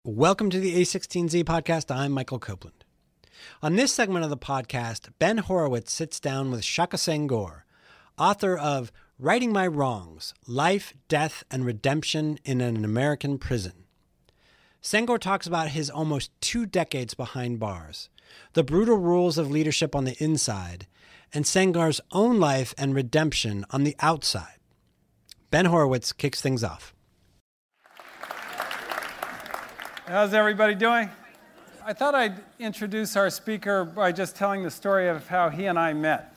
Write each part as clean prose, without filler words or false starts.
Welcome to the a16z podcast. I'm Michael Copeland. On this segment of the podcast, Ben Horowitz sits down with Shaka Senghor, author of Righting My Wrongs, Life, Death, and Redemption in an American Prison. Senghor talks about his almost 2 decades behind bars, the brutal rules of leadership on the inside, and Senghor's own life and redemption on the outside. Ben Horowitz kicks things off. How's everybody doing? I thought I'd introduce our speaker by just telling the story of how he and I met,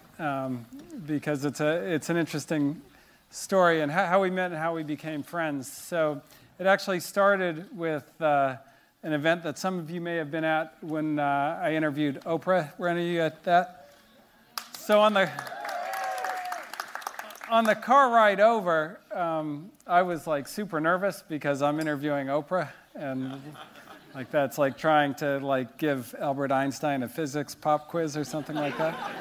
because it's an interesting story and how we met and how we became friends. So it actually started with an event that some of you may have been at when I interviewed Oprah. Were any of you at that? So on the car ride over, I was like super nervous because I'm interviewing Oprah. And like that's like trying to like give Albert Einstein a physics pop quiz or something like that.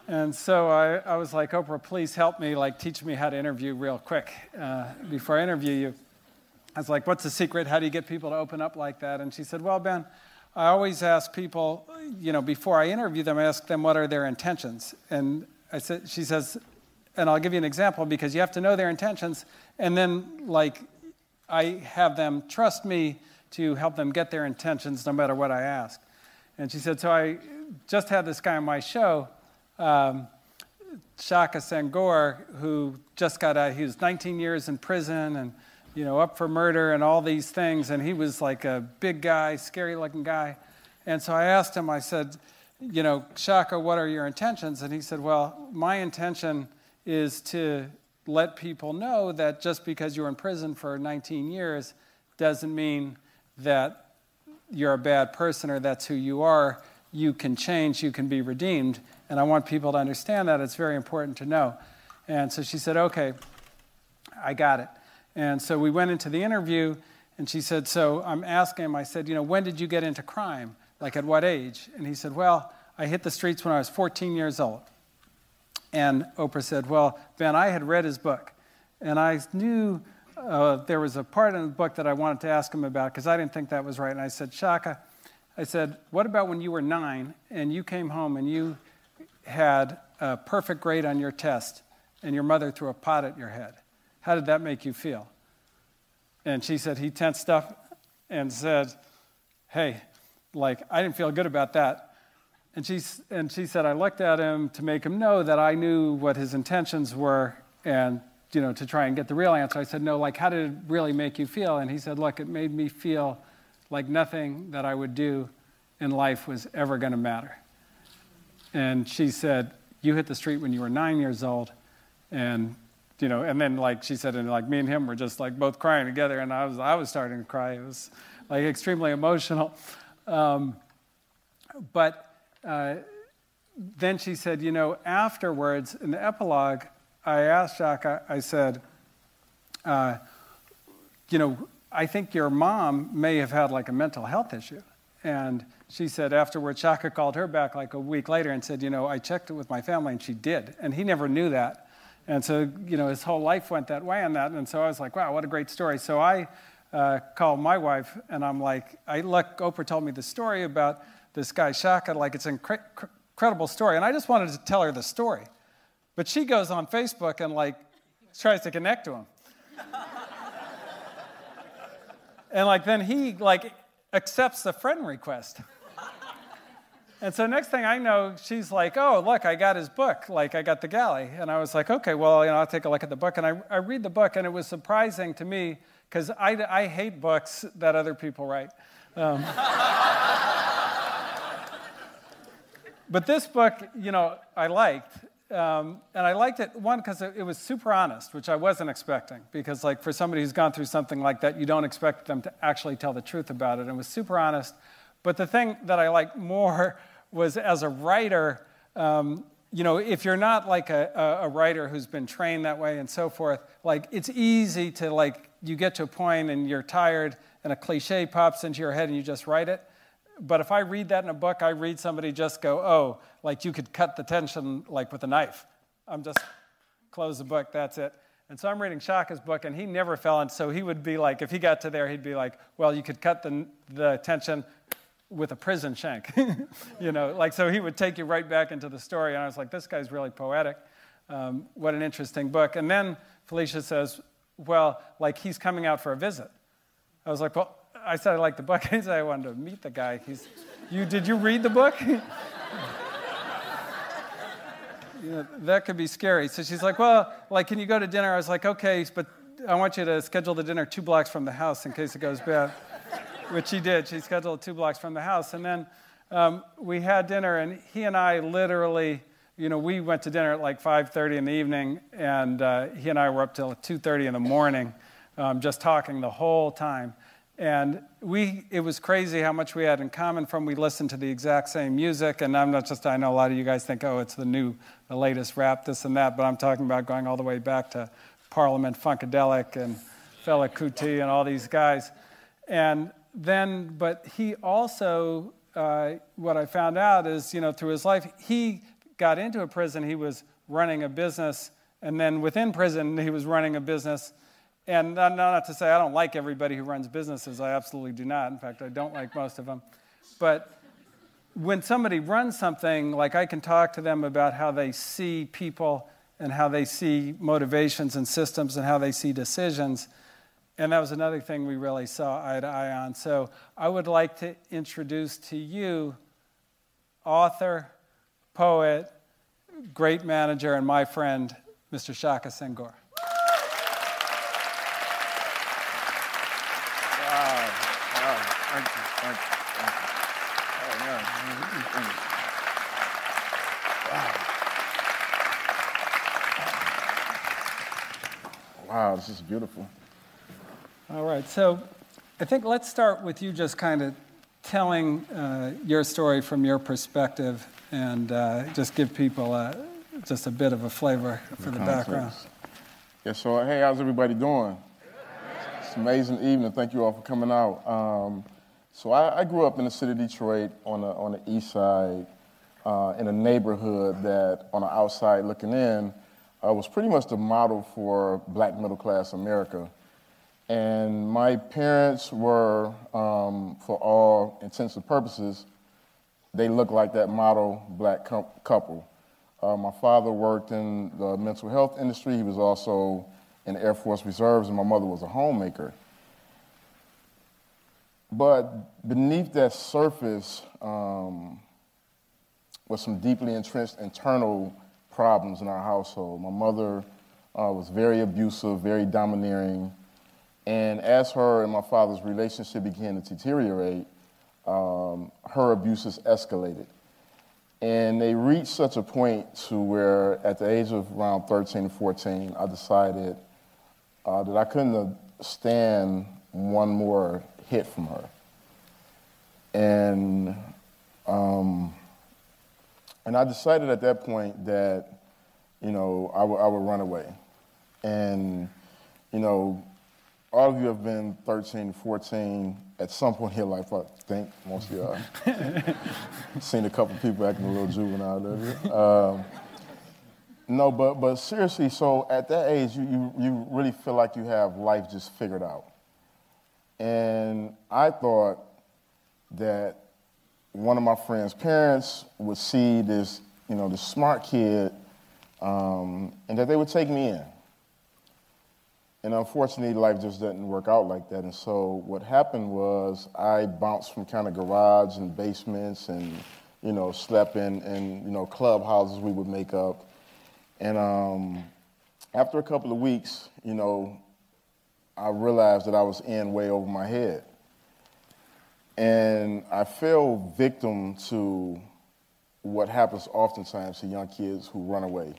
And so I was like, Oprah, please help me, like teach me how to interview real quick before I interview you. I was like, what's the secret? How do you get people to open up like that? And she said, well, Ben, I always ask people, before I interview them, I ask them what are their intentions. And she says, and I'll give you an example because you have to know their intentions. And then like, I have them trust me to help them get their intentions no matter what I ask. And she said, so I just had this guy on my show, Shaka Senghor, who just got out. He was 19 years in prison and, up for murder and all these things. And he was like a big guy, scary-looking guy. And so I asked him, I said, Shaka, what are your intentions? And he said, well, my intention is to let people know that just because you were in prison for 19 years doesn't mean that you're a bad person or that's who you are. You can change, you can be redeemed. And I want people to understand that. It's very important to know. And so she said, okay, I got it. And so we went into the interview, and she said, so I'm asking him, I said, when did you get into crime? Like at what age? And he said, well, I hit the streets when I was 14 years old. And Oprah said, well, Ben, I had read his book, and I knew there was a part in the book that I wanted to ask him about because I didn't think that was right. And I said, Shaka, I said, what about when you were 9 and you came home and you had a perfect grade on your test and your mother threw a pot at your head? How did that make you feel? And she said, he tensed up and said, hey, like, I didn't feel good about that. And she said, I looked at him to make him know that I knew what his intentions were and, to try and get the real answer. I said, no, like, how did it really make you feel? And he said, look, it made me feel like nothing that I would do in life was ever going to matter. And she said, you hit the street when you were 9 years old. And, and then, like, she said, and, like, me and him were just, like, both crying together. And I was starting to cry. It was, like, extremely emotional. But then she said, afterwards, in the epilogue, I asked Shaka, I said, I think your mom may have had like a mental health issue. And she said afterwards, Shaka called her back like a week later and said, I checked it with my family and she did. And he never knew that. And so, his whole life went that way on that. And so I was like, wow, what a great story. So I called my wife and I'm like, Oprah told me the story about this guy Shaka, like it's an incredible story. And I just wanted to tell her the story. But she goes on Facebook and like tries to connect to him. And like then he like accepts the friend request. And so next thing I know, she's like, oh, look, I got his book. Like I got the galley. And I was like, okay, well, I'll take a look at the book. And I read the book and it was surprising to me because I hate books that other people write. But this book, I liked. And I liked it, one, because it was super honest, which I wasn't expecting. Because, like, for somebody who's gone through something like that, you don't expect them to actually tell the truth about it. And it was super honest. But the thing that I liked more was, as a writer, if you're not, like, a writer who's been trained that way and so forth, like, it's easy to, like, you get to a point and you're tired and a cliche pops into your head and you just write it. But if I read that in a book, I read somebody just go, oh, like you could cut the tension like with a knife. I'm just close the book, that's it. And so I'm reading Shaka's book, and he never fell in. So he would be like, if he got to there, he'd be like, well, you could cut the tension with a prison shank. You know, like, so he would take you right back into the story. And I was like, this guy's really poetic. What an interesting book. And then Felicia says, well, like, he's coming out for a visit. I was like, well, I said I liked the book. I said I wanted to meet the guy. Did you read the book? You know, that could be scary. So she's like, well, like, can you go to dinner? I was like, okay, but I want you to schedule the dinner 2 blocks from the house in case it goes bad, which she did. She scheduled 2 blocks from the house. And then we had dinner, and he and I literally, you know, we went to dinner at like 5:30 in the evening, and he and I were up till 2:30 in the morning just talking the whole time. And it was crazy how much we had in common we listened to the exact same music. And I know a lot of you guys think, oh, it's the latest rap, this and that, but I'm talking about going all the way back to Parliament Funkadelic and Fela Kuti and all these guys. And then, but he also, what I found out is, you know, through his life, he got into a prison, he was running a business, and then within prison, he was running a business. And not to say I don't like everybody who runs businesses. I absolutely do not. In fact, I don't like most of them. But when somebody runs something, like, I can talk to them about how they see people and how they see motivations and systems and how they see decisions. And that was another thing we really saw eye to eye on. So I would like to introduce to you author, poet, great manager, and my friend, Mr. Shaka Senghor. Wow, this is beautiful. All right, so I think let's start with you just kind of telling your story from your perspective and just give people just a bit of a flavor for the background. Yeah, so hey, how's everybody doing? It's an amazing evening. Thank you all for coming out. So I grew up in the city of Detroit on the east side in a neighborhood that, on the outside looking in, was pretty much the model for black middle-class America. And my parents were, for all intents and purposes, they looked like that model black couple. My father worked in the mental health industry. He was also in the Air Force Reserves, and my mother was a homemaker. But beneath that surface was some deeply entrenched internal problems in our household. My mother was very abusive, very domineering, and as her and my father's relationship began to deteriorate, her abuses escalated. And they reached such a point to where at the age of around 13 or 14, I decided that I couldn't stand one more hit from her. And I decided at that point that, you know, I would run away. And, you know, all of you have been 13, 14 at some point in your life, I think, most of y'all. Seen a couple people acting a little juvenile there. No, but seriously, so at that age, you really feel like you have life just figured out. And I thought that one of my friend's parents would see this, you know, this smart kid, and that they would take me in. And unfortunately, life just didn't work out like that. And so what happened was I bounced from kind of garage and basements and, you know, slept in you know, clubhouses we would make up. And after a couple of weeks, you know, I realized that I was in way over my head. And I fell victim to what happens oftentimes to young kids who run away.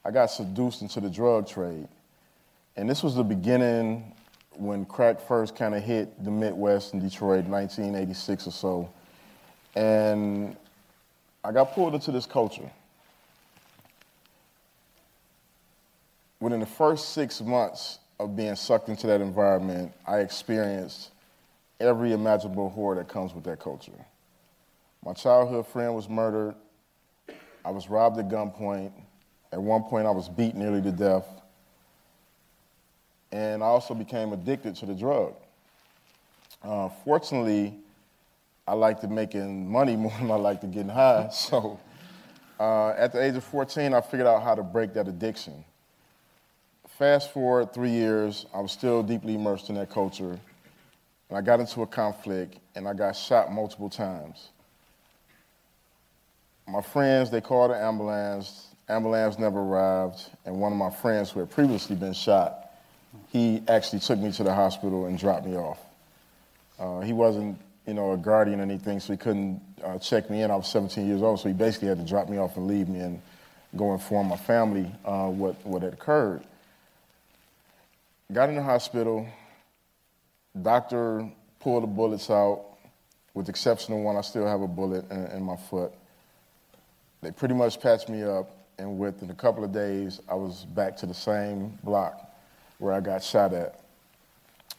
I got seduced into the drug trade. And this was the beginning when crack first kind of hit the Midwest in Detroit, 1986 or so. And I got pulled into this culture. Within the first 6 months of being sucked into that environment, I experienced every imaginable horror that comes with that culture. My childhood friend was murdered. I was robbed at gunpoint. At one point, I was beat nearly to death. and I also became addicted to the drug. Fortunately, I liked making money more than I liked getting high, so at the age of 14, I figured out how to break that addiction. Fast forward 3 years, I was still deeply immersed in that culture, and I got into a conflict, and I got shot multiple times. My friends, they called the ambulance. Ambulance never arrived, and one of my friends who had previously been shot, he actually took me to the hospital and dropped me off. He wasn't, a guardian or anything, so he couldn't check me in. I was 17 years old, so he basically had to drop me off and leave me and go inform my family what had occurred. Got in the hospital. Doctor pulled the bullets out. With the exception of one, I still have a bullet in my foot. They pretty much patched me up, and within a couple of days, I was back to the same block where I got shot at.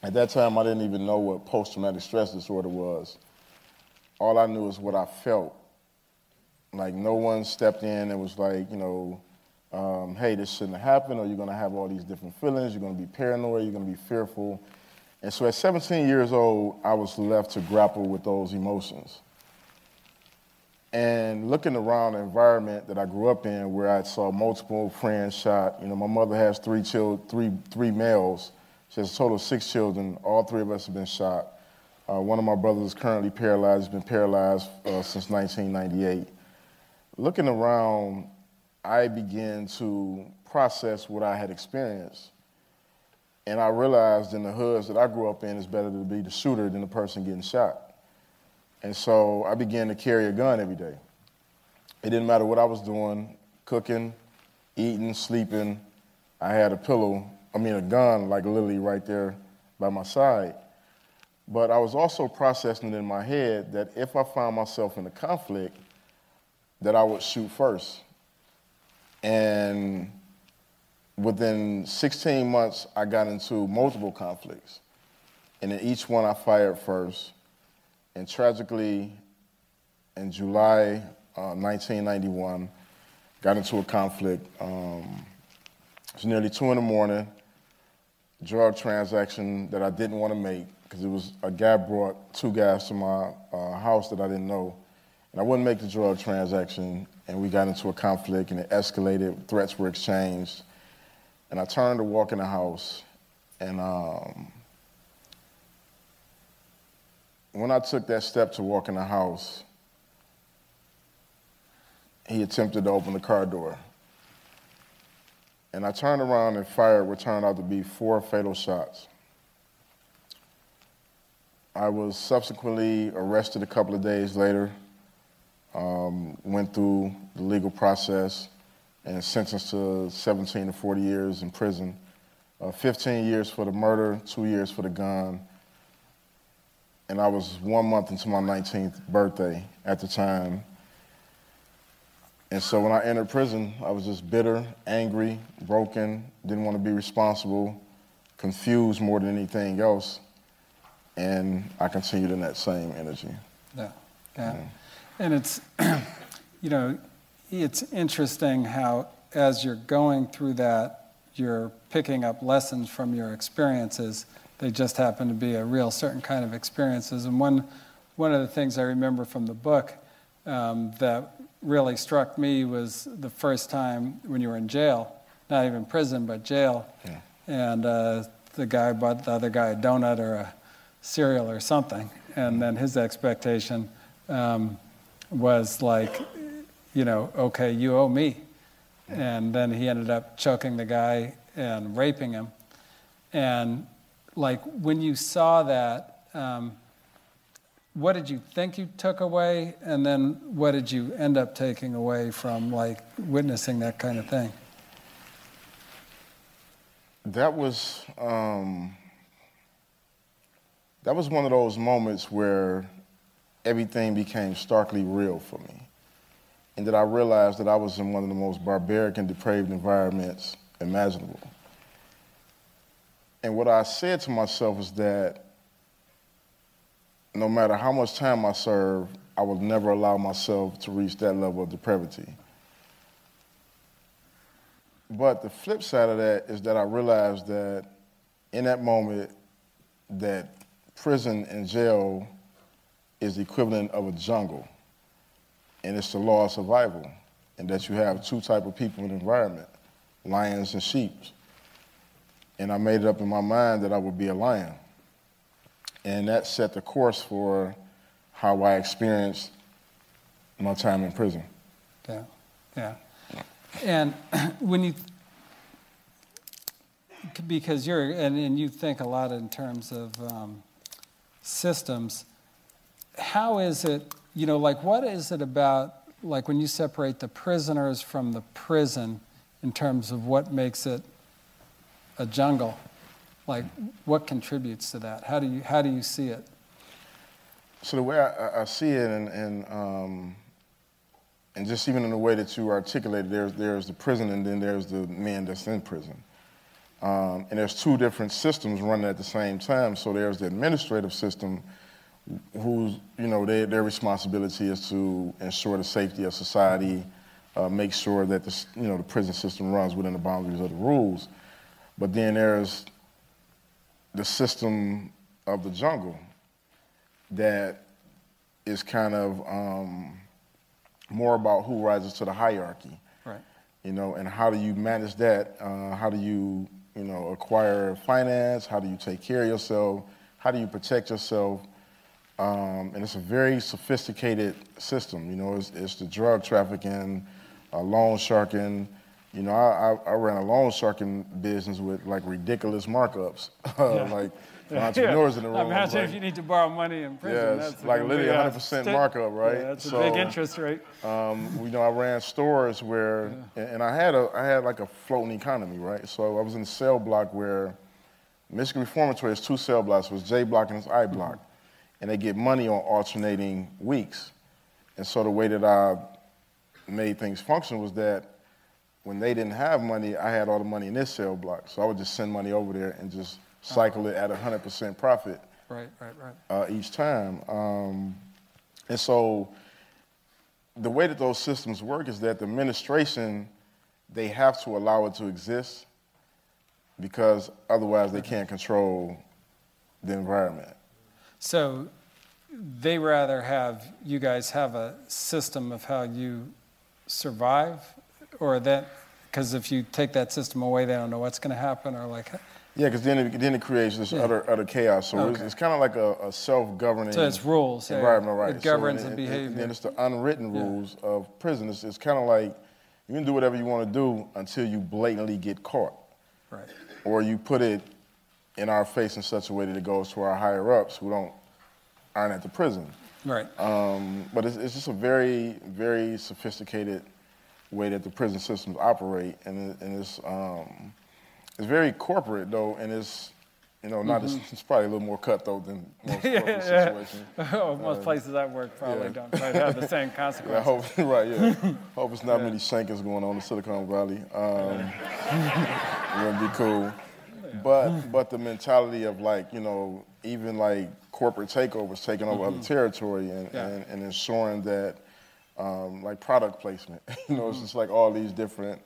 At that time, I didn't even know what post-traumatic stress disorder was. All I knew is what I felt. Like, no one stepped in and was like, hey, this shouldn't have happened, or you're going to have all these different feelings, you're going to be paranoid, you're going to be fearful. And so at 17 years old, I was left to grapple with those emotions. And looking around the environment that I grew up in, where I saw multiple friends shot, my mother has three males. She has a total of 6 children. All 3 of us have been shot. One of my brothers is currently paralyzed. He's been paralyzed since 1998. Looking around, I began to process what I had experienced. And I realized in the hoods that I grew up in, it's better to be the shooter than the person getting shot. And so I began to carry a gun every day. It didn't matter what I was doing, cooking, eating, sleeping. I had a gun, like literally right there by my side. But I was also processing it in my head that if I found myself in a conflict, that I would shoot first. And within 16 months, I got into multiple conflicts. And in each one, I fired first. And tragically, in July 1991, got into a conflict. It was nearly 2 in the morning, drug transaction that I didn't want to make because it was a guy brought 2 guys to my house that I didn't know. And I wouldn't make the drug transaction, and we got into a conflict, and it escalated, threats were exchanged. And I turned to walk in the house, and when I took that step to walk in the house, he attempted to open the car door. And I turned around and fired what turned out to be 4 fatal shots. I was subsequently arrested a couple of days later, went through the legal process, and sentenced to 17 to 40 years in prison. 15 years for the murder, 2 years for the gun. And I was 1 month into my 19th birthday at the time. And so when I entered prison, I was just bitter, angry, broken, didn't want to be responsible, confused more than anything else. And I continued in that same energy. Yeah. And it's, it's interesting how as you're going through that, you're picking up lessons from your experiences. They just happen to be a real certain kind of experiences. And one of the things I remember from the book that really struck me was the first time when you were in jail, not even prison, but jail. Yeah. And the guy bought the other guy a donut or a cereal or something. And then his expectation was like, okay, you owe me. And then he ended up choking the guy and raping him. And like when you saw that, what did you think you took away? And then what did you end up taking away from like witnessing that kind of thing? That was one of those moments where everything became starkly real for me. And that I realized that I was in one of the most barbaric and depraved environments imaginable. And what I said to myself is that no matter how much time I serve, I will never allow myself to reach that level of depravity. But the flip side of that is that I realized that in that moment that prison and jail is the equivalent of a jungle, and it's the law of survival, and that you have two type of people in the environment, lions and sheep. And I made it up in my mind that I would be a lion. And that set the course for how I experienced my time in prison. Yeah, yeah. And when you, because you're, and you think a lot in terms of systems, how is it, like what is it about, like when you separate the prisoners from the prison in terms of what makes it a jungle? Like what contributes to that? How do you see it? So the way I see it, and just even in the way that you articulated, there's the prison and then there's the men that's in prison. And there's two different systems running at the same time. So there's the administrative system, whose their responsibility is to ensure the safety of society, make sure that the prison system runs within the boundaries of the rules. But then there's the system of the jungle that is kind of more about who rises to the hierarchy, right? And how do you manage that? How do you acquire finance? How do you take care of yourself? How do you protect yourself? And it's a very sophisticated system. It's the drug trafficking, loan sharking. I ran a loan sharking business with like ridiculous markups, like entrepreneurs in the room. Imagine if you need to borrow money in prison. Yeah, it's like literally 100% markup, right? Yeah, that's a big interest rate. I ran stores where, and I had like a floating economy, right? So I was in a cell block where Michigan Reformatory is 2 cell blocks. It was J block and it's I block. And they get money on alternating weeks. And so the way that I made things function was that when they didn't have money, I had all the money in this cell block. So I would just send money over there and just cycle it at 100% profit each time. And so the way that those systems work is that the administration, they have to allow it to exist because otherwise they can't control the environment. So they rather have you guys have a system of how you survive, or that, because if you take that system away, they don't know what's going to happen, or like. Yeah, because then it creates this utter chaos. So it's kind of like a self-governing. So it's rules. Environment, right? It governs the behavior. And then it's the unwritten rules of prison. It's kind of like you can do whatever you want to do until you blatantly get caught. Right. Or you put it in our face in such a way that it goes to our higher-ups who aren't at the prison. Right. But it's just a very, very sophisticated way that the prison systems operate, and it's very corporate though, and it's not it's probably a little more cutthroat than most corporate situations. Most places I work probably don't quite have the same consequences. Hope it's not many shankings going on in Silicon Valley. It wouldn't be cool. But the mentality of even like corporate takeovers, taking over other territory and ensuring that like product placement, it's just like all these different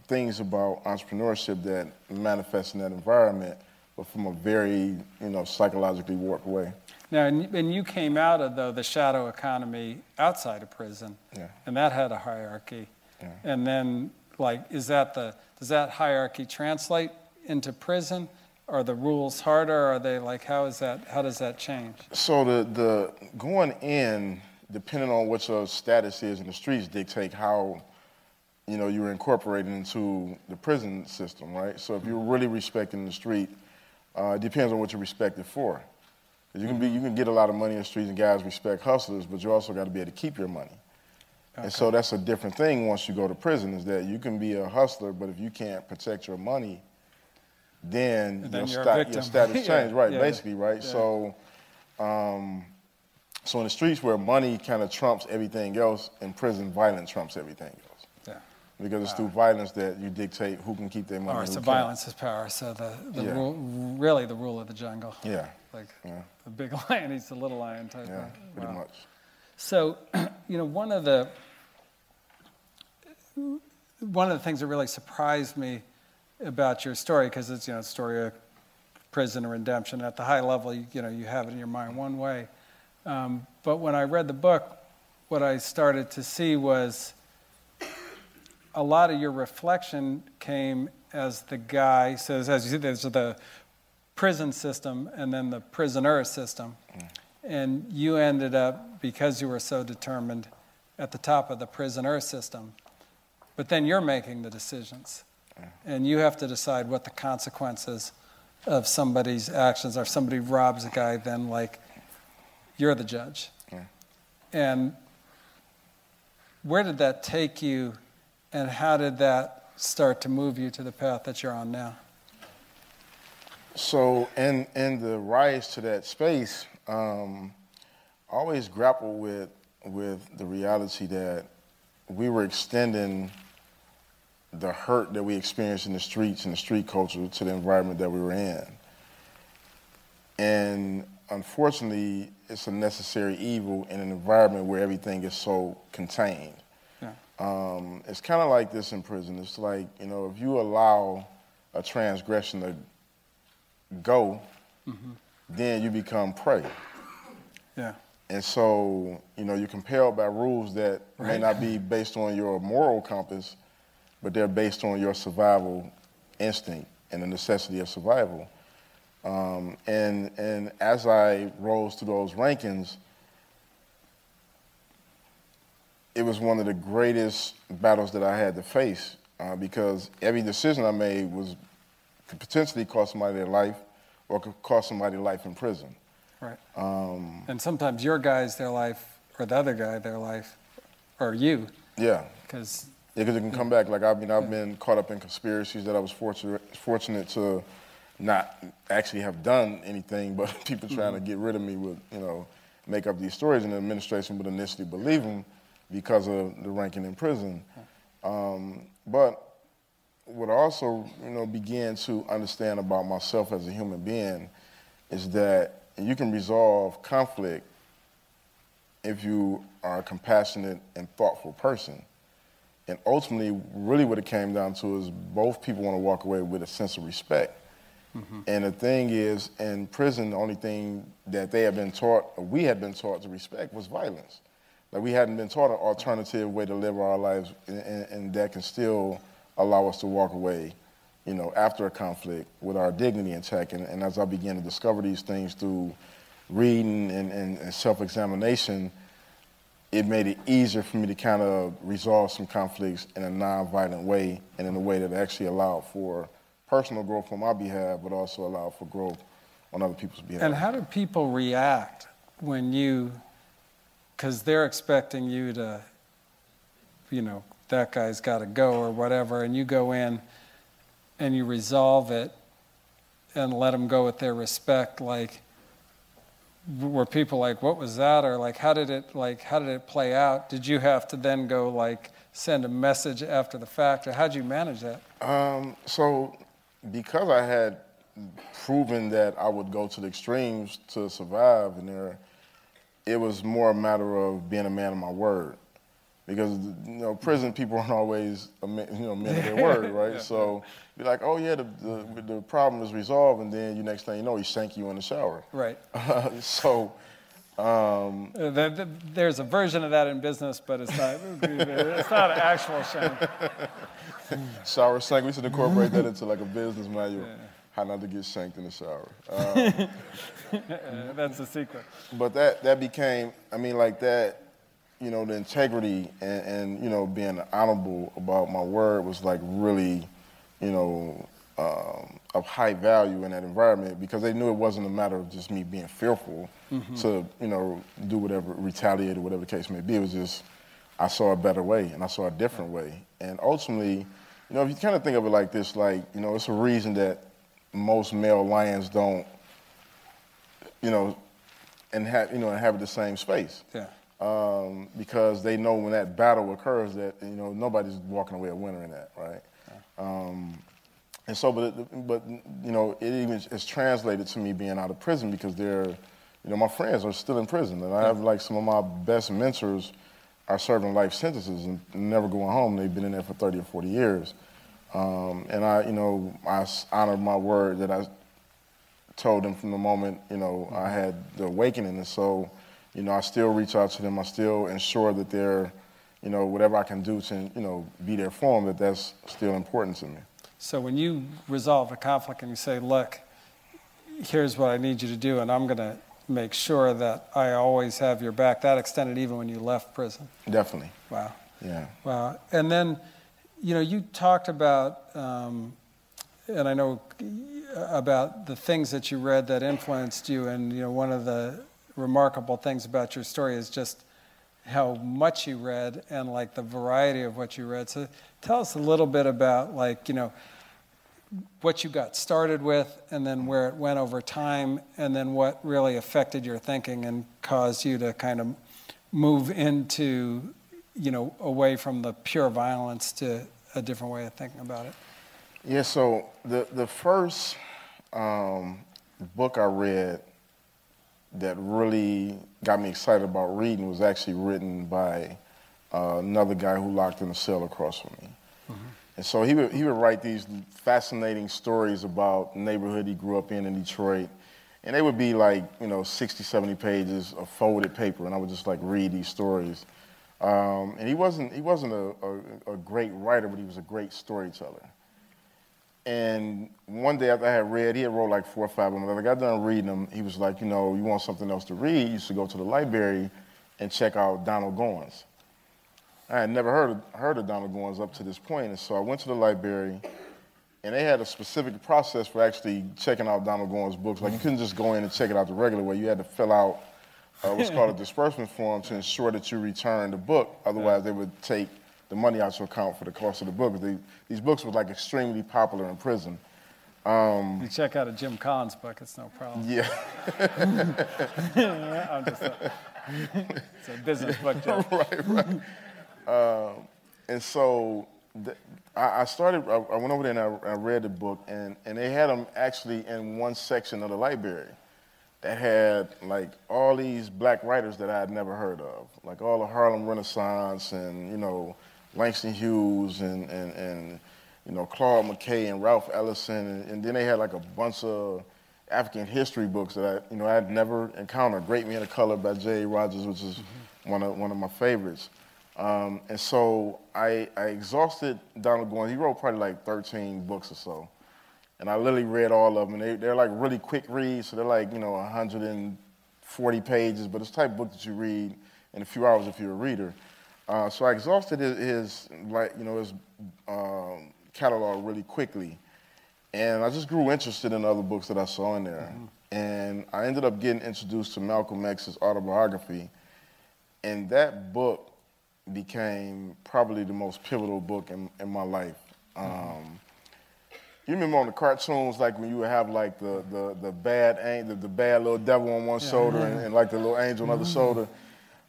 things about entrepreneurship that manifest in that environment, but from a very psychologically warped way. Now, and you came out of the shadow economy outside of prison, and that had a hierarchy, and then does that hierarchy translate into prison? Are the rules harder? Are they how does that change? So the going in, depending on what your status is in the streets, dictate how you're incorporated into the prison system, right? So if you're really respecting the street, it depends on what you're respected for. You can get a lot of money in the streets and guys respect hustlers, but you also got to be able to keep your money. Okay. And so that's a different thing once you go to prison, is that you can be a hustler, but if you can't protect your money, then your status changes, right? Basically, right? Yeah. So in the streets where money kind of trumps everything else, in prison, violence trumps everything else. Yeah. Because it's through violence that you dictate who can keep their money. So violence is power. So really the rule of the jungle. Yeah. The big lion eats the little lion type thing. Pretty much. So, one of the things that really surprised me about your story, because it's, a story of prison and redemption. At the high level, you have it in your mind one way. But when I read the book, what I started to see was a lot of your reflection came as the guy says, as you see, there's the prison system and then the prisoner system. And you ended up, because you were so determined, at the top of the prisoner system. But then you're making the decisions. And you have to decide what the consequences of somebody's actions are. If somebody robs a guy, then, you're the judge. And where did that take you, and how did that start to move you to the path that you're on now? So in the rise to that space, I always grappled with the reality that we were extending the hurt that we experienced in the streets and the street culture to the environment that we were in. And unfortunately, it's a necessary evil in an environment where everything is so contained. It's kind of like this in prison. It's like, if you allow a transgression to go, then you become prey. Yeah. And so, you're compelled by rules that may not be based on your moral compass, but they're based on your survival instinct and the necessity of survival. And as I rose through those rankings, it was one of the greatest battles that I had to face because every decision I made could potentially cost somebody their life or could cost somebody life in prison. Right. And sometimes your guy's their life, or the other guy their life, or you. Yeah. Because it can come back. I've been caught up in conspiracies that I was fortunate to not actually have done anything, but people trying to get rid of me would, make up these stories, and the administration would initially believe them because of the ranking in prison. But what I also, began to understand about myself as a human being is that you can resolve conflict if you are a compassionate and thoughtful person. And ultimately, really what it came down to is both people want to walk away with a sense of respect. And the thing is, in prison, the only thing that they had been taught, or we had been taught to respect, was violence. We hadn't been taught an alternative way to live our lives, and that can still allow us to walk away, after a conflict with our dignity intact. And as I began to discover these things through reading and self-examination, it made it easier for me to kind of resolve some conflicts in a non-violent way, and in a way that actually allowed for personal growth on my behalf, but also allowed for growth on other people's behalf. And how do people react when because they're expecting you to, that guy's got to go or whatever, and you go in and you resolve it and let them go with their respect, were people like, what was that? Or how did it play out? Did you have to then go send a message after the fact, or how'd you manage that? So because I had proven that I would go to the extremes to survive in there, it was more a matter of being a man of my word. Because, prison people aren't always men of their word, right? Yeah. So be like, oh yeah, the problem is resolved, and then next thing you know, he shank you in the shower. Right. So there's a version of that in business, but it's not an actual shank. Shower shank. We should incorporate that into a business manual. Yeah. How not to get shanked in the shower. That's the secret. But that became, the integrity and being honorable about my word was really, of high value in that environment, because they knew it wasn't a matter of just me being fearful to, do whatever, retaliate or whatever the case may be. It was just, I saw a better way and I saw a different way. And ultimately, if you kind of think of it like this, it's a reason that most male lions don't, inhabit the same space. Yeah. Because they know when that battle occurs that, nobody's walking away a winner in that, right? Yeah. And so, but it even is translated to me being out of prison, because my friends are still in prison, and I have some of my best mentors are serving life sentences and never going home. They've been in there for 30 or 40 years. And I honored my word that I told them from the moment, I had the awakening. And so, I still reach out to them. I still ensure that they're, whatever I can do to, be there for them, that's still important to me. So when you resolve a conflict and you say, look, here's what I need you to do, and I'm going to make sure that I always have your back, that extended even when you left prison. Definitely. Wow. Yeah. Wow. And then, you talked about, and I know about the things that you read that influenced you, and, one of the remarkable things about your story is just how much you read and, like, the variety of what you read. So tell us a little bit about, like, what you got started with, and then where it went over time, and then what really affected your thinking and caused you to kind of move into, away from the pure violence to a different way of thinking about it. Yeah, so the first book I read that really got me excited about reading was actually written by another guy who locked in a cell across from me. Mm-hmm. And so he would write these fascinating stories about the neighborhood he grew up in Detroit. And they would be like, 60, 70 pages of folded paper, and I would just like read these stories. And he wasn't a great writer, but he was a great storyteller. And one day after I had read, he had wrote like 4 or 5 of them. When I got done reading them, he was like, you want something else to read, you should go to the library and check out Donald Goines. I had never heard of Donald Goines up to this point, and so I went to the library, and they had a specific process for actually checking out Donald Goines' books. Like, you couldn't just go in and check it out the regular way. You had to fill out what's called a disbursement form to ensure that you return the book. Otherwise, they would take the money out to account for the cost of the book. These books were like extremely popular in prison. You check out a Jim Collins book, it's no problem. Yeah. I'm just it's a business book, Joe. Right. And so I went over there and I read the book, and they had them actually in one section of the library that had like all these black writers that I had never heard of, like all the Harlem Renaissance and, Langston Hughes and Claude McKay and Ralph Ellison, and then they had like a bunch of African history books that I had never encountered. Great Men of Color by J. Rogers, which is one of my favorites. And so I exhausted Donald Goines. He wrote probably like 13 books or so, and I literally read all of them. And they're like really quick reads, so they're like 140 pages, but it's the type of book that you read in a few hours if you're a reader. So I exhausted his catalog really quickly, and I just grew interested in other books that I saw in there. Mm-hmm. And I ended up getting introduced to Malcolm X's Autobiography, and that book became probably the most pivotal book in my life. You remember on the cartoons, like when you would have like the bad little devil on one shoulder and like the little angel on the other shoulder.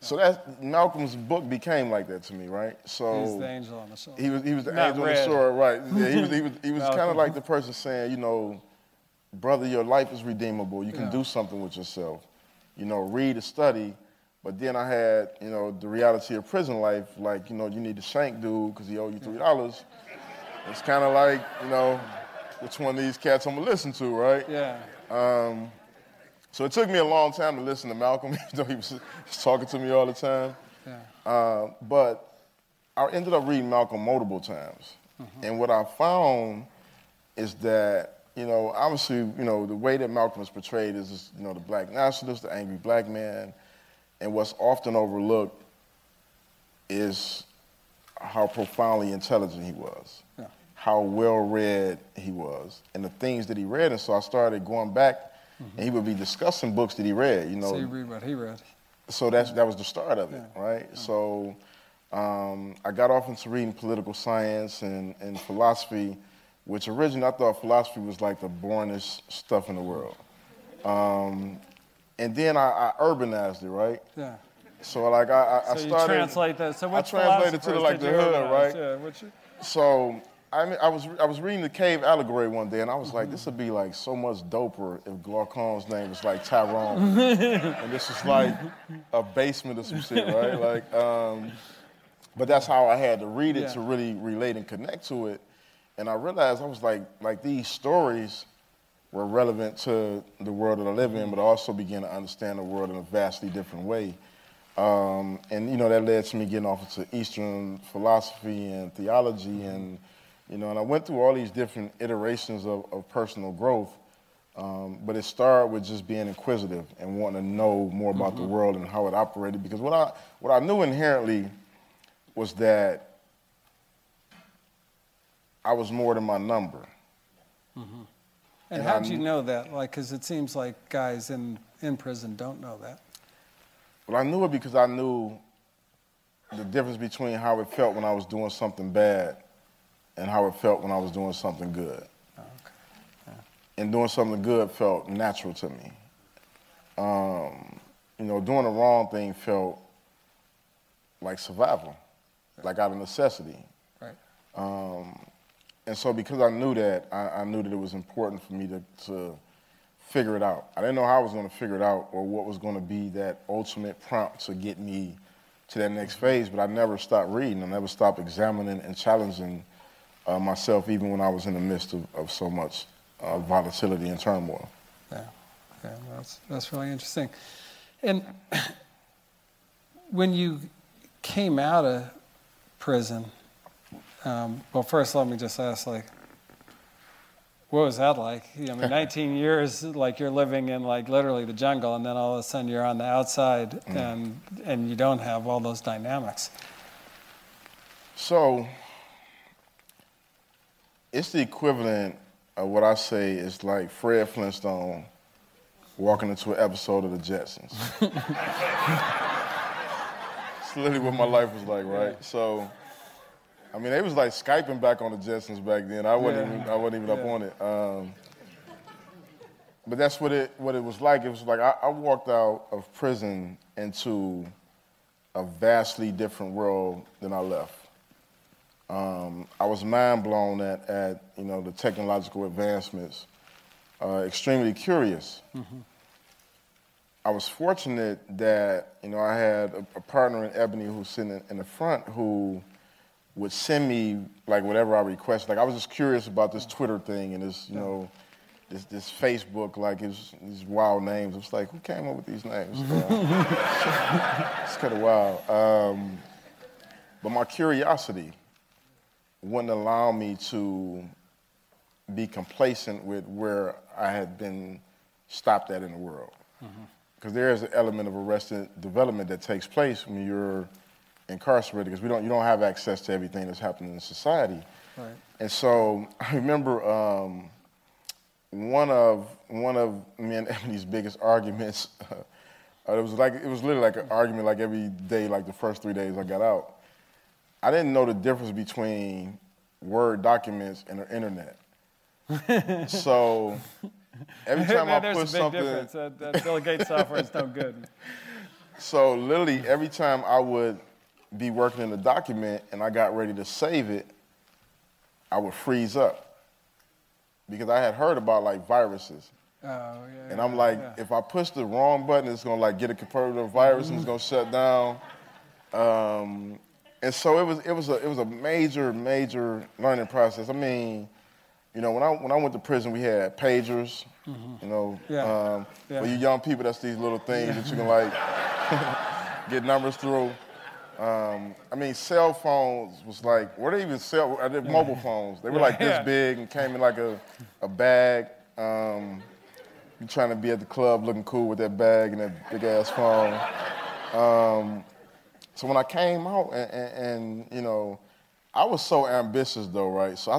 So that Malcolm's book became like that to me, right? So he's the angel on the shoulder. He was the Not angel red. on the shoulder, right? Yeah, he was kind of like the person saying, brother, your life is redeemable. You can do something with yourself. Read and study. But then I had, the reality of prison life, like, you need to shank dude because he owed you $3. It's kind of like, which one of these cats I'm going to listen to, right? Yeah. So it took me a long time to listen to Malcolm, even though he was talking to me all the time. Yeah. But I ended up reading Malcolm multiple times. Mm-hmm. And what I found is that, obviously, the way that Malcolm is portrayed is, the black nationalist, the angry black man. And what's often overlooked is how profoundly intelligent he was, how well-read he was, and the things that he read. And so I started going back, and he would be discussing books that he read. So you read what he read. So that was the start of it, right? Yeah. So I got off into reading political science and philosophy, which originally I thought philosophy was like the boringest stuff in the world. And then I urbanized it, right? Yeah. So like I so started. You translate that. So what I translated to the hood, right? Yeah. So I was reading the Cave Allegory one day, and I was like, this would be like so much doper if Glaucon's name was like Tyrone, and this was like a basement or some shit, right? Like, but that's how I had to read it to really relate and connect to it. And I realized I was like these stories were relevant to the world that I live in, but I also began to understand the world in a vastly different way. And that led to me getting off into Eastern philosophy and theology, and and I went through all these different iterations of personal growth. But it started with just being inquisitive and wanting to know more about the world and how it operated. Because what I knew inherently was that I was more than my number. Mm-hmm. And how did you know that? Like, because it seems like guys in prison don't know that. Well, I knew it because I knew the difference between how it felt when I was doing something bad and how it felt when I was doing something good. Oh, okay. Yeah. And doing something good felt natural to me. Doing the wrong thing felt like survival, like out of necessity. Right. And so because I knew that, I knew that it was important for me to figure it out. I didn't know how I was going to figure it out or what was going to be that ultimate prompt to get me to that next phase, but I never stopped reading. I never stopped examining and challenging myself, even when I was in the midst of so much volatility and turmoil. Yeah, that's really interesting. And when you came out of prison, well, first let me just ask, like, what was that like? 19 years, like you're living in like literally the jungle, and then all of a sudden you're on the outside, and you don't have all those dynamics. So it's the equivalent of what I say is like Fred Flintstone walking into an episode of the Jetsons. It's literally what my life was like, right? Yeah. So, I mean, they was like Skyping back on the Jetsons back then. I wasn't even up on it. But that's what it was like. It was like I walked out of prison into a vastly different world than I left. I was mind blown at the technological advancements. Extremely curious. Mm-hmm. I was fortunate that I had a partner in Ebony who's sitting in the front who would send me like whatever I requested. Like I was just curious about this Twitter thing and this this Facebook, like these wild names. It's like, who came up with these names? It's kind of wild. But my curiosity wouldn't allow me to be complacent with where I had been stopped at in the world. Because there is an element of arrested development that takes place when you're incarcerated, because you don't have access to everything that's happening in society. Right. And so I remember one of me and Ebony's biggest arguments. It was literally like an argument like every day, like the first 3 days I got out. I didn't know the difference between Word documents and the internet. So every time I put something, there's a big difference. That Bill Gates software is no good. So literally every time I would be working in a document and I got ready to save it, I would freeze up because I had heard about like viruses. Oh, yeah. And I'm like, if I push the wrong button, it's gonna like get a converted to a virus and it's gonna shut down. And so it was a major learning process. I mean, when I went to prison, we had pagers. For you young people, that's these little things that you can like get numbers through. I mean, cell phones was like, were they even mobile phones? They were like this big and came in like a bag. You trying to be at the club looking cool with that bag and that big ass phone. So when I came out and I was so ambitious though, right? So I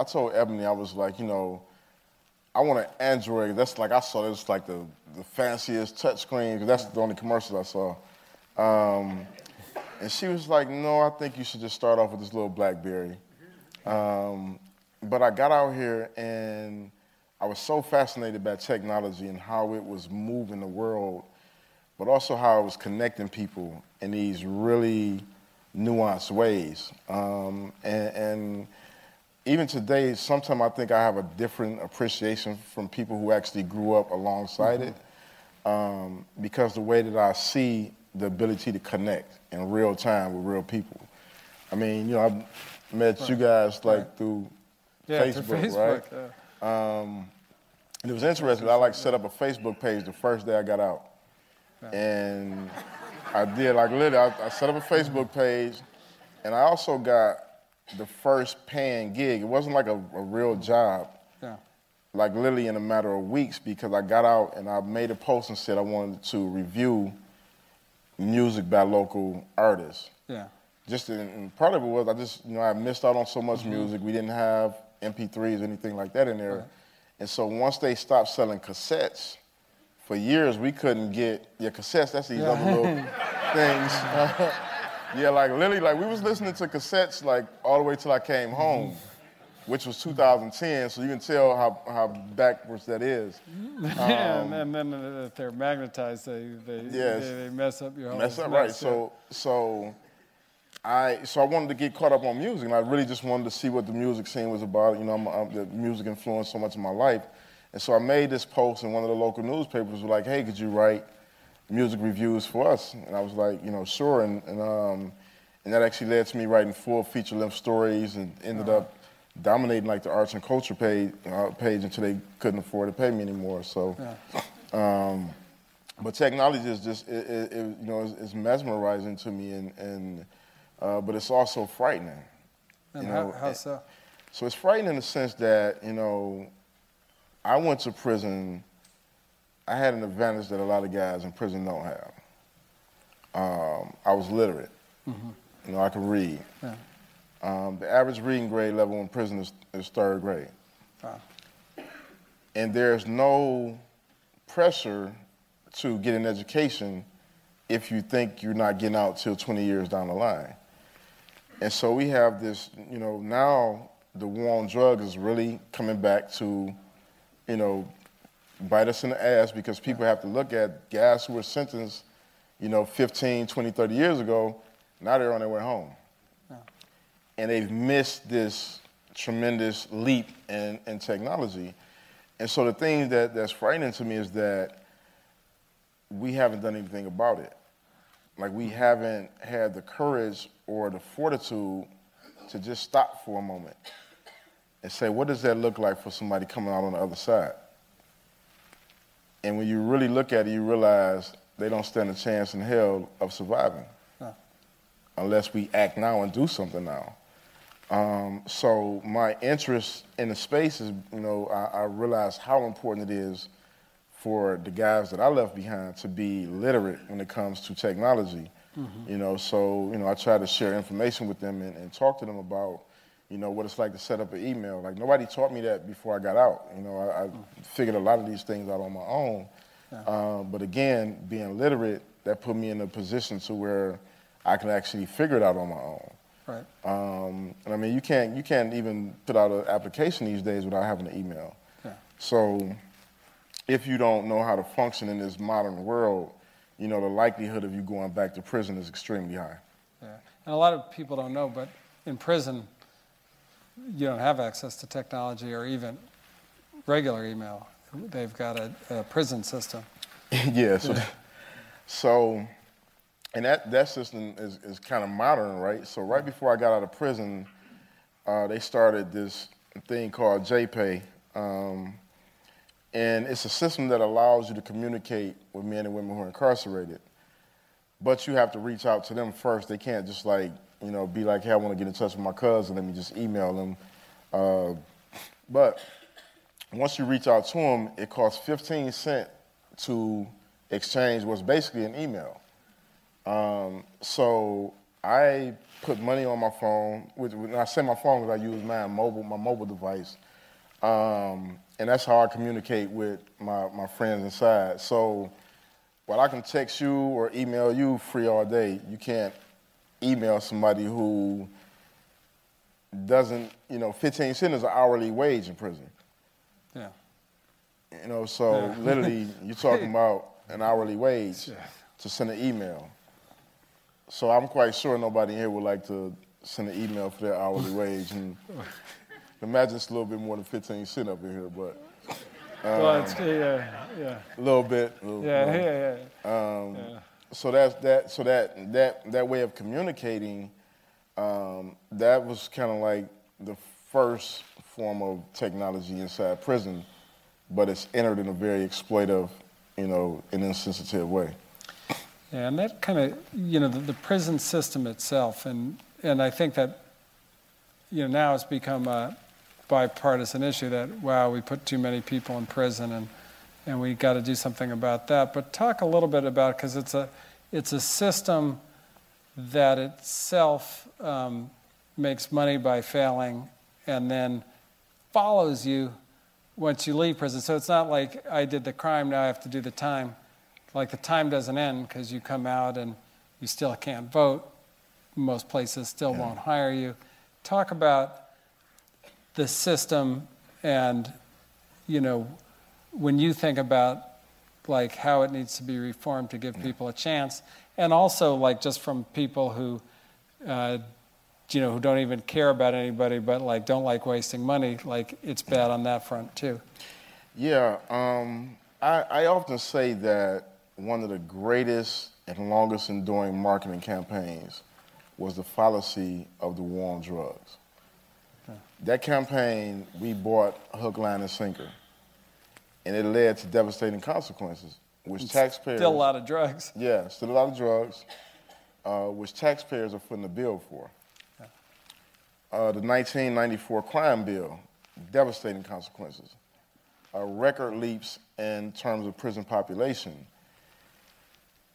told Ebony, I was like, I want an Android. That's like, I saw this like the fanciest touchscreen, because that's the only commercial I saw. And she was like, no, I think you should just start off with this little BlackBerry. But I got out here and I was so fascinated by technology and how it was moving the world, but also how it was connecting people in these really nuanced ways. And even today, sometimes I think I have a different appreciation from people who actually grew up alongside it, because the way that I see the ability to connect in real time with real people. I mean, I met you guys like through Facebook, right? Yeah. And it was interesting. I set up a Facebook page the first day I got out. And I did, literally, I set up a Facebook page, and I also got the first paying gig. It wasn't like a real job, literally in a matter of weeks, because I got out and I made a post and said I wanted to review music by local artists. Yeah. And part of it was I missed out on so much music. We didn't have MP3s, anything like that in there. Right. And so once they stopped selling cassettes, for years we couldn't get your cassettes. That's these other little things. Literally, we was listening to cassettes all the way till I came home, which was 2010. So you can tell how backwards that is. And then if they're magnetized, they mess up your whole. Mess up, right? So I wanted to get caught up on music, and I really just wanted to see what the music scene was about. The music influenced so much of my life. And so I made this post, and one of the local newspapers was like, hey, could you write music reviews for us? And I was like, sure. And that actually led to me writing full feature-length stories, and ended up dominating the arts and culture page until they couldn't afford to pay me anymore. So, but technology is just, it's mesmerizing to me, but it's also frightening. And how so? So it's frightening in the sense that, I went to prison. I had an advantage that a lot of guys in prison don't have. I was literate. Mm-hmm. I could read. Yeah. The average reading grade level in prison is third grade. Wow. And there's no pressure to get an education if you think you're not getting out till 20 years down the line. And so we have this, now the war on drugs is really coming back to, bite us in the ass, because people have to look at guys who were sentenced, 15, 20, 30 years ago. Now they're on their way home. Yeah. And they've missed this tremendous leap in technology. And so the thing that's frightening to me is that we haven't done anything about it. We haven't had the courage or the fortitude to just stop for a moment and say, what does that look like for somebody coming out on the other side? And when you really look at it, you realize they don't stand a chance in hell of surviving unless we act now and do something now. So my interest in the space is, I realize how important it is for the guys that I left behind to be literate when it comes to technology. Mm-hmm. So I try to share information with them and talk to them about, what it's like to set up an email. Nobody taught me that before I got out. I figured a lot of these things out on my own. Yeah. But again, being literate, that put me in a position to where I can actually figure it out on my own. Right. And I mean, you can't even put out an application these days without having an email. Yeah. So if you don't know how to function in this modern world, the likelihood of you going back to prison is extremely high. Yeah. And a lot of people don't know, but in prison, you don't have access to technology or even regular email. They've got a prison system. Yeah. And that system is kind of modern, right? So right before I got out of prison, they started this thing called JPay. And it's a system that allows you to communicate with men and women who are incarcerated. But you have to reach out to them first. They can't just be like, hey, I want to get in touch with my cousin, let me just email them. But once you reach out to them, it costs 15 cents to exchange what's basically an email. So I put money on my phone. When I say my phone, because I use my mobile device. And that's how I communicate with my friends inside. So while I can text you or email you free all day, you can't email somebody who doesn't, 15 cents is an hourly wage in prison. Yeah. So literally you're talking about an hourly wage to send an email. So I'm quite sure nobody here would like to send an email for their hourly wage. And imagine it's a little bit more than 15 cents up in here, but. Well, it's, a little bit. So that way of communicating, that was kind of like the first form of technology inside prison, but it's entered in a very exploitive, and insensitive way. Yeah, and that kind of, the prison system itself, and I think that, now it's become a bipartisan issue that, wow, we put too many people in prison and we got to do something about that. But talk a little bit about, because it's a system that itself makes money by failing and then follows you once you leave prison. So it's not like I did the crime, now I have to do the time. Like the time doesn't end because you come out and you still can't vote. Most places still won't hire you. Talk about the system and, when you think about like how it needs to be reformed to give people a chance, and also like just from people who, who don't even care about anybody but like don't like wasting money, like it's bad on that front too. Yeah, I often say that one of the greatest and longest enduring marketing campaigns was the fallacy of the war on drugs. That campaign, we bought hook, line, and sinker, and it led to devastating consequences, which taxpayers... Still a lot of drugs. Yeah, still a lot of drugs, which taxpayers are footing the bill for. The 1994 crime bill, devastating consequences. Record leaps in terms of prison population.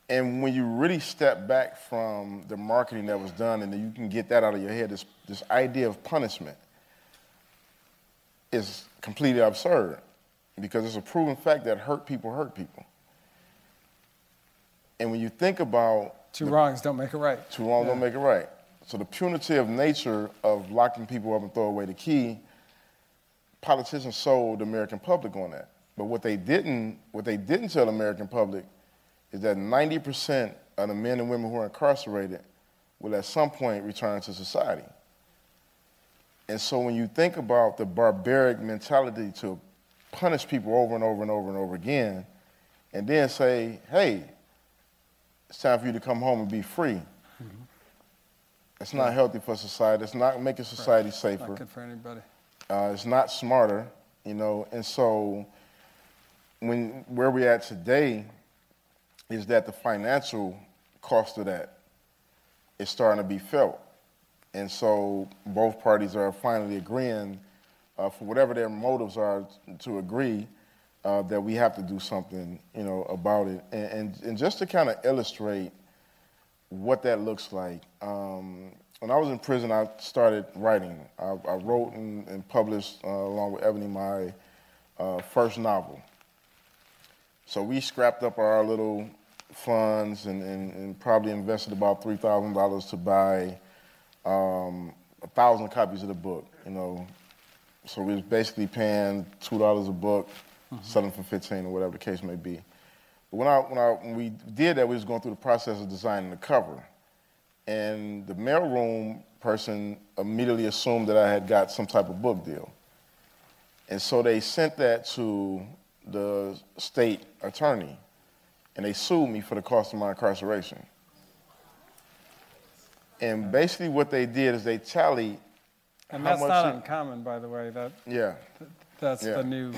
And when you really step back from the marketing that was done and you can get that out of your head, this idea of punishment is completely absurd because it's a proven fact that hurt people hurt people. And when you think about... Two wrongs don't make it right. Two wrongs don't make it right. So the punitive nature of locking people up and throw away the key, politicians sold the American public on that. But what they didn't tell the American public is that 90% of the men and women who are incarcerated will at some point return to society. And so when you think about the barbaric mentality to punish people over and over and over and over again, and then say, hey, it's time for you to come home and be free. It's not healthy for society. It's not making society safer. Not good for anybody. It's not smarter, and so where we're at today is that the financial cost of that is starting to be felt. And so both parties are finally agreeing, for whatever their motives are, to agree that we have to do something, about it. And just to kind of illustrate what that looks like, when I was in prison, I started writing. I wrote and published, along with Ebony, my first novel. So we scrapped up our little funds and probably invested about $3,000 to buy 1,000 copies of the book, So we was basically paying $2 a book, selling for $15 or whatever the case may be. But when we did that, we was going through the process of designing the cover. And the mailroom person immediately assumed that I had got some type of book deal. And so they sent that to the state attorney, and they sued me for the cost of my incarceration. And basically what they did is they tallied and that's not uncommon, by the way. That's the new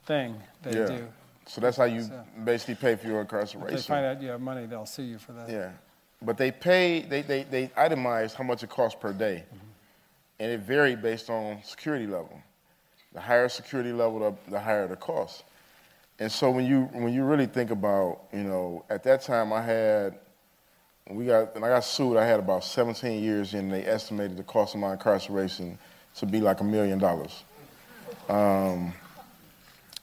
thing they do. So that's how you basically pay for your incarceration. If they find out you have money, they'll sue you for that. Yeah. But they itemized how much it cost per day. And it varied based on security level. The higher security level, the higher the cost. And so when you really think about, at that time I got sued, I had about 17 years in, and they estimated the cost of my incarceration to be like $1 million.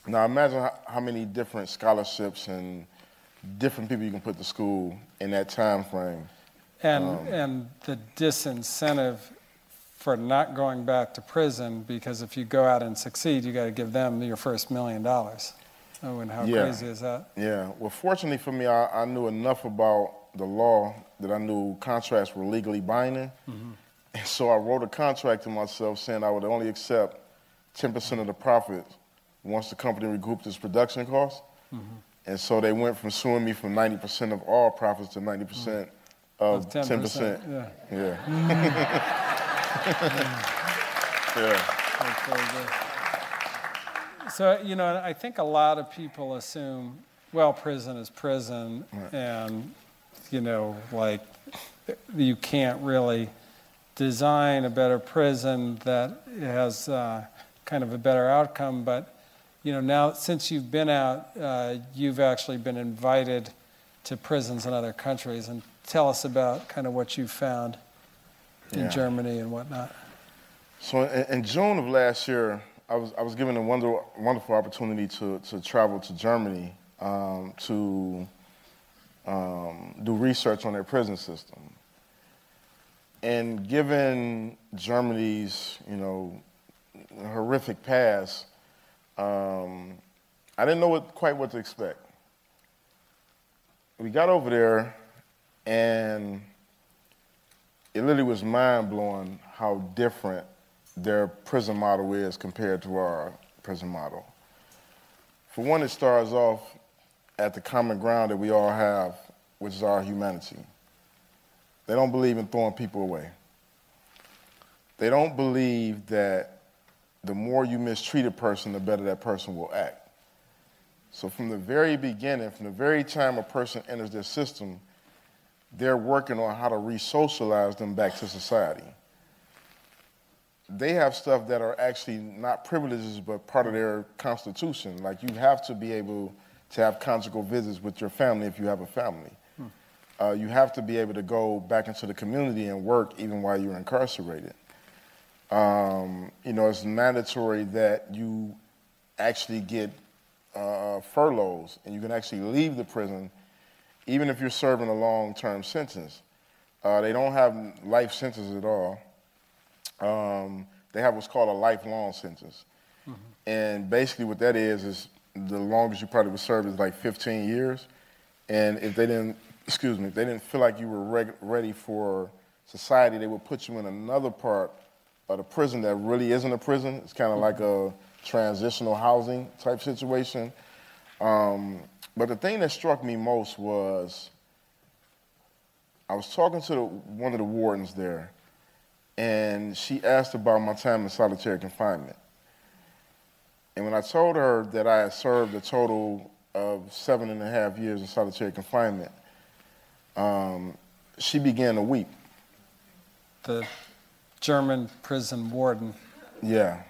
Now imagine how many different scholarships and different people you can put to school in that time frame. And the disincentive for not going back to prison, because if you go out and succeed, you got to give them your first $1 million. Oh, and how crazy is that? Yeah. Well, fortunately for me, I knew enough about the law that I knew contracts were legally binding. And so I wrote a contract to myself saying I would only accept 10% of the profits once the company recouped its production costs. And so they went from suing me from 90% of all profits to 90% of 10%. Yeah. Yeah. Yeah. That's very good. So, you know, I think a lot of people assume, well, prison is prison, Right. and, you know, like, you can't really design a better prison that has kind of a better outcome. But, you know, now since you've been out, you've actually been invited to prisons in other countries. And tell us about kind of what you found in Germany and whatnot. So in June of last year, I was given a wonderful opportunity to travel to Germany to do research on their prison system. And given Germany's, you know, horrific past, I didn't know quite what to expect. We got over there, and it literally was mind-blowing how different their prison model is compared to our prison model. For one, it starts off at the common ground that we all have, which is our humanity. They don't believe in throwing people away. They don't believe that the more you mistreat a person, the better that person will act. So from the very beginning, from the very time a person enters their system, they're working on how to re-socialize them back to society. They have stuff that are actually not privileges, but part of their constitution. Like, you have to be able to have conjugal visits with your family if you have a family. You have to be able to go back into the community and work even while you're incarcerated. You know, it's mandatory that you actually get furloughs, and you can actually leave the prison even if you're serving a long-term sentence. They don't have life sentences at all. They have what's called a lifelong sentence. And basically what that is the longest you probably would serve is like 15 years. And if they didn't, if they didn't feel like you were ready for society, they would put you in another part of the prison that really isn't a prison. It's kind of like a transitional housing type situation. But the thing that struck me most was I was talking to one of the wardens there, and she asked about my time in solitary confinement. And when I told her that I had served a total of 7.5 years in solitary confinement, she began to weep. The German prison warden. Yeah.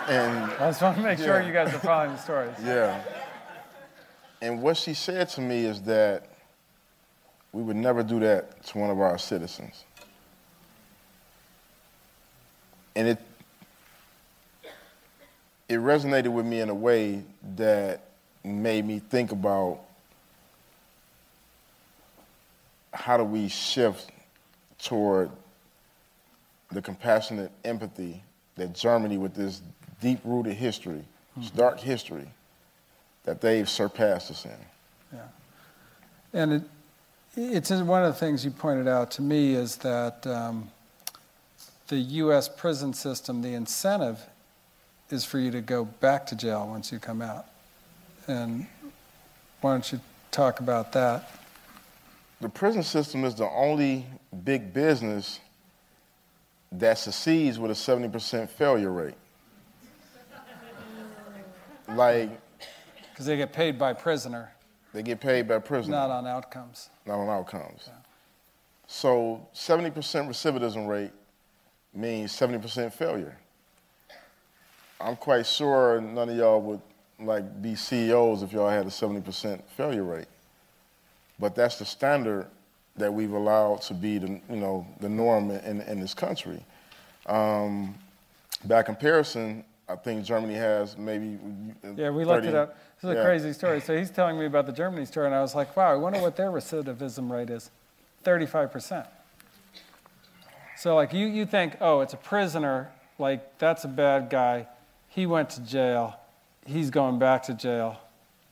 And I just want to make sure you guys are following the stories. Yeah. And what she said to me is that we would never do that to one of our citizens. And it resonated with me in a way that made me think about how do we shift toward the compassionate empathy that Germany, with this deep-rooted history, this dark history, that they've surpassed us in. Yeah. And it's one of the things you pointed out to me is that the U.S. prison system, the incentive is for you to go back to jail once you come out. And why don't you talk about that? The prison system is the only big business that succeeds with a 70% failure rate. Like, because they get paid by prisoner. They get paid by prisoner. Not on outcomes. Not on outcomes. Yeah. So 70% recidivism rate means 70% failure. I'm quite sure none of y'all would like be CEOs if y'all had a 70% failure rate. But that's the standard that we've allowed to be the, the norm in this country. By comparison, I think Germany has maybe Yeah, we looked it up. This is a crazy story. So he's telling me about the Germany story, and I was like, wow, I wonder what their recidivism rate is. 35%. So like you think, oh, it's a prisoner, like that's a bad guy. He went to jail. He's going back to jail.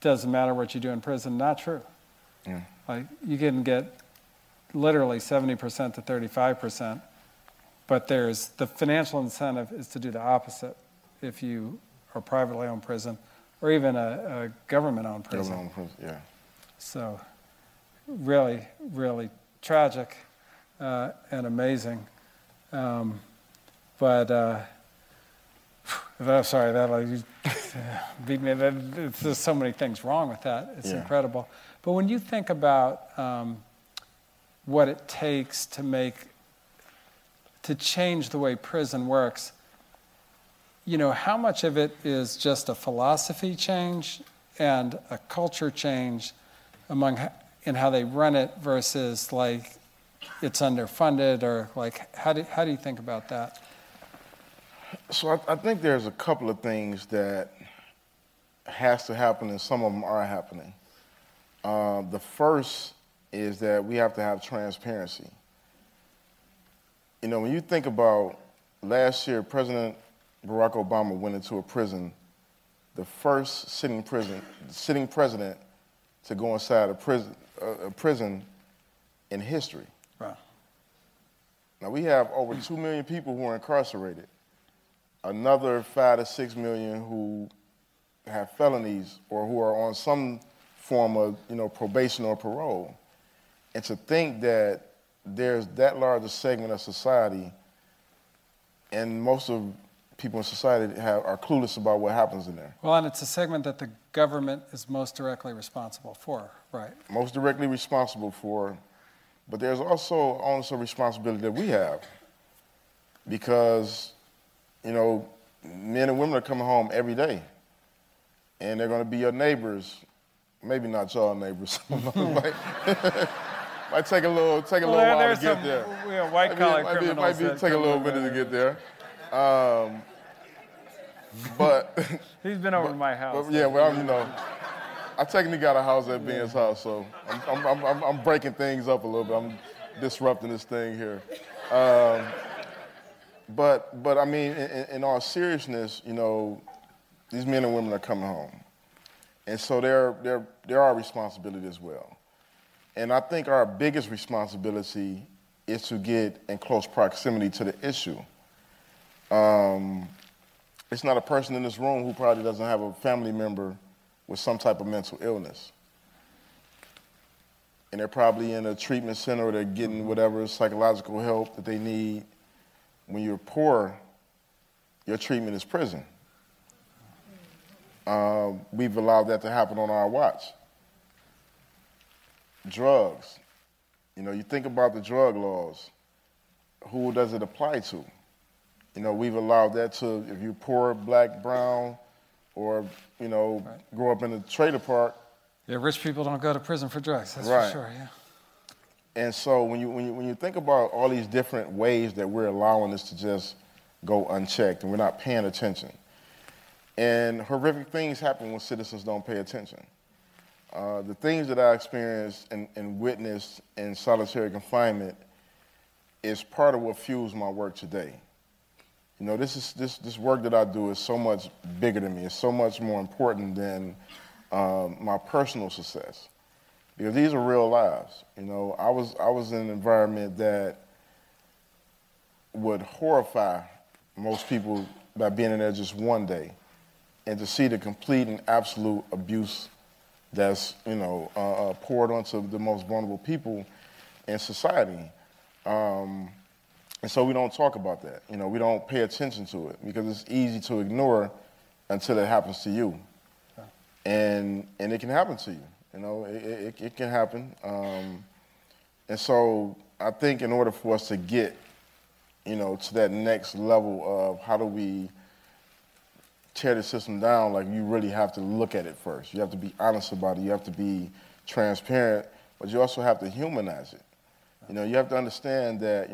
Doesn't matter what you do in prison. Not true. Yeah. Like you can get literally 70% to 35%, but there's the financial incentive is to do the opposite if you are privately owned prison or even a government-owned prison. Government-owned prison, yeah. So really, really tragic and amazing. But Sorry, you beat me. There's so many things wrong with that. It's incredible. But when you think about what it takes to change the way prison works, how much of it is just a philosophy change and a culture change in how they run it versus like it's underfunded, or like how do you think about that? So I think there's a couple of things that has to happen, and some of them are happening. The first is that we have to have transparency. When you think about last year, President Barack Obama went into a prison, the first sitting president to go inside a prison in history. Wow. Now we have over 2 million people who are incarcerated, another 5 to 6 million who have felonies or who are on some form of probation or parole. And to think that there's that large a segment of society, and most of people in society are clueless about what happens in there. Well, and it's a segment that the government is most directly responsible for, right? Most directly responsible for, but there's also onus of responsibility that we have, because, men and women are coming home every day, and they're going to be your neighbors. Maybe not y'all neighbors. Might take a little while to get there. White collar criminals. Might take a little minute to get there. But he's been over to my house. But, yeah, well, I technically got a house at Ben's house, so I'm breaking things up a little bit. I'm disrupting this thing here. But I mean, in all seriousness, these men and women are coming home, and so there are responsibilities as well. And I think our biggest responsibility is to get in close proximity to the issue. It's not a person in this room who probably doesn't have a family member with some type of mental illness. And they're probably in a treatment center, or they're getting whatever psychological help that they need. When you're poor, your treatment is prison. We've allowed that to happen on our watch. Drugs. You think about the drug laws. Who does it apply to? We've allowed that to, if you're poor, black, brown, or, grow up in a trailer park. Yeah, rich people don't go to prison for drugs, that's right. For sure, yeah. And so when you think about all these different ways that we're allowing this to just go unchecked, and we're not paying attention, and horrific things happen when citizens don't pay attention. The things that I experienced and witnessed in solitary confinement is part of what fuels my work today. This work that I do is so much bigger than me. It's so much more important than my personal success, because these are real lives. I was in an environment that would horrify most people by being in there just one day, and to see the complete and absolute abuse that's poured onto the most vulnerable people in society. And so we don't talk about that. We don't pay attention to it, because it's easy to ignore until it happens to you. And it can happen to you. It can happen. And so I think in order for us to get, to that next level of how do we tear the system down, like, you really have to look at it first. You have to be honest about it. You have to be transparent, but you also have to humanize it. You have to understand that,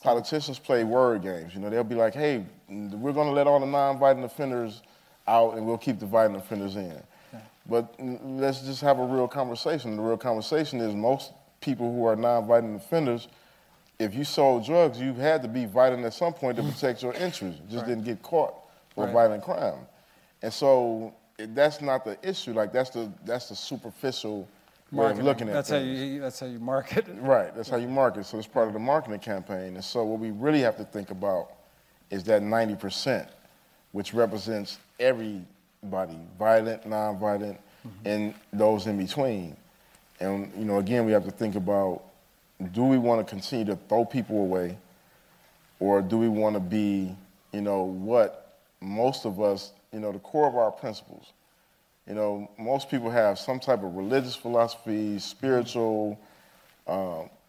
politicians play word games. They'll be like, hey, we're going to let all the non-violent offenders out and we'll keep the violent offenders in. Yeah. But let's just have a real conversation. The real conversation is most people who are non-violent offenders, if you sold drugs, you had to be violent at some point to protect your interests. You just didn't get caught for violent crime. And so that's not the issue. Like, that's the superficial way of looking at things. That's how you market it. Right, that's how you market. So it's part of the marketing campaign. And so what we really have to think about is that 90%, which represents everybody, violent, non-violent, and those in between. And, again, we have to think about, do we want to continue to throw people away, or do we want to be, what most of us, the core of our principles. Most people have some type of religious philosophy, spiritual,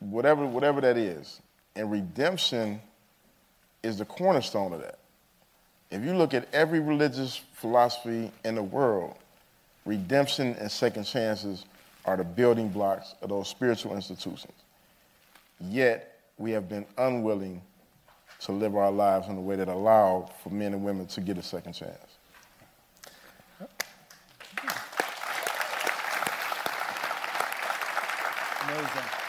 whatever that is. And redemption is the cornerstone of that. If you look at every religious philosophy in the world, redemption and second chances are the building blocks of those spiritual institutions. Yet, we have been unwilling to live our lives in a way that allow for men and women to get a second chance. Amazing.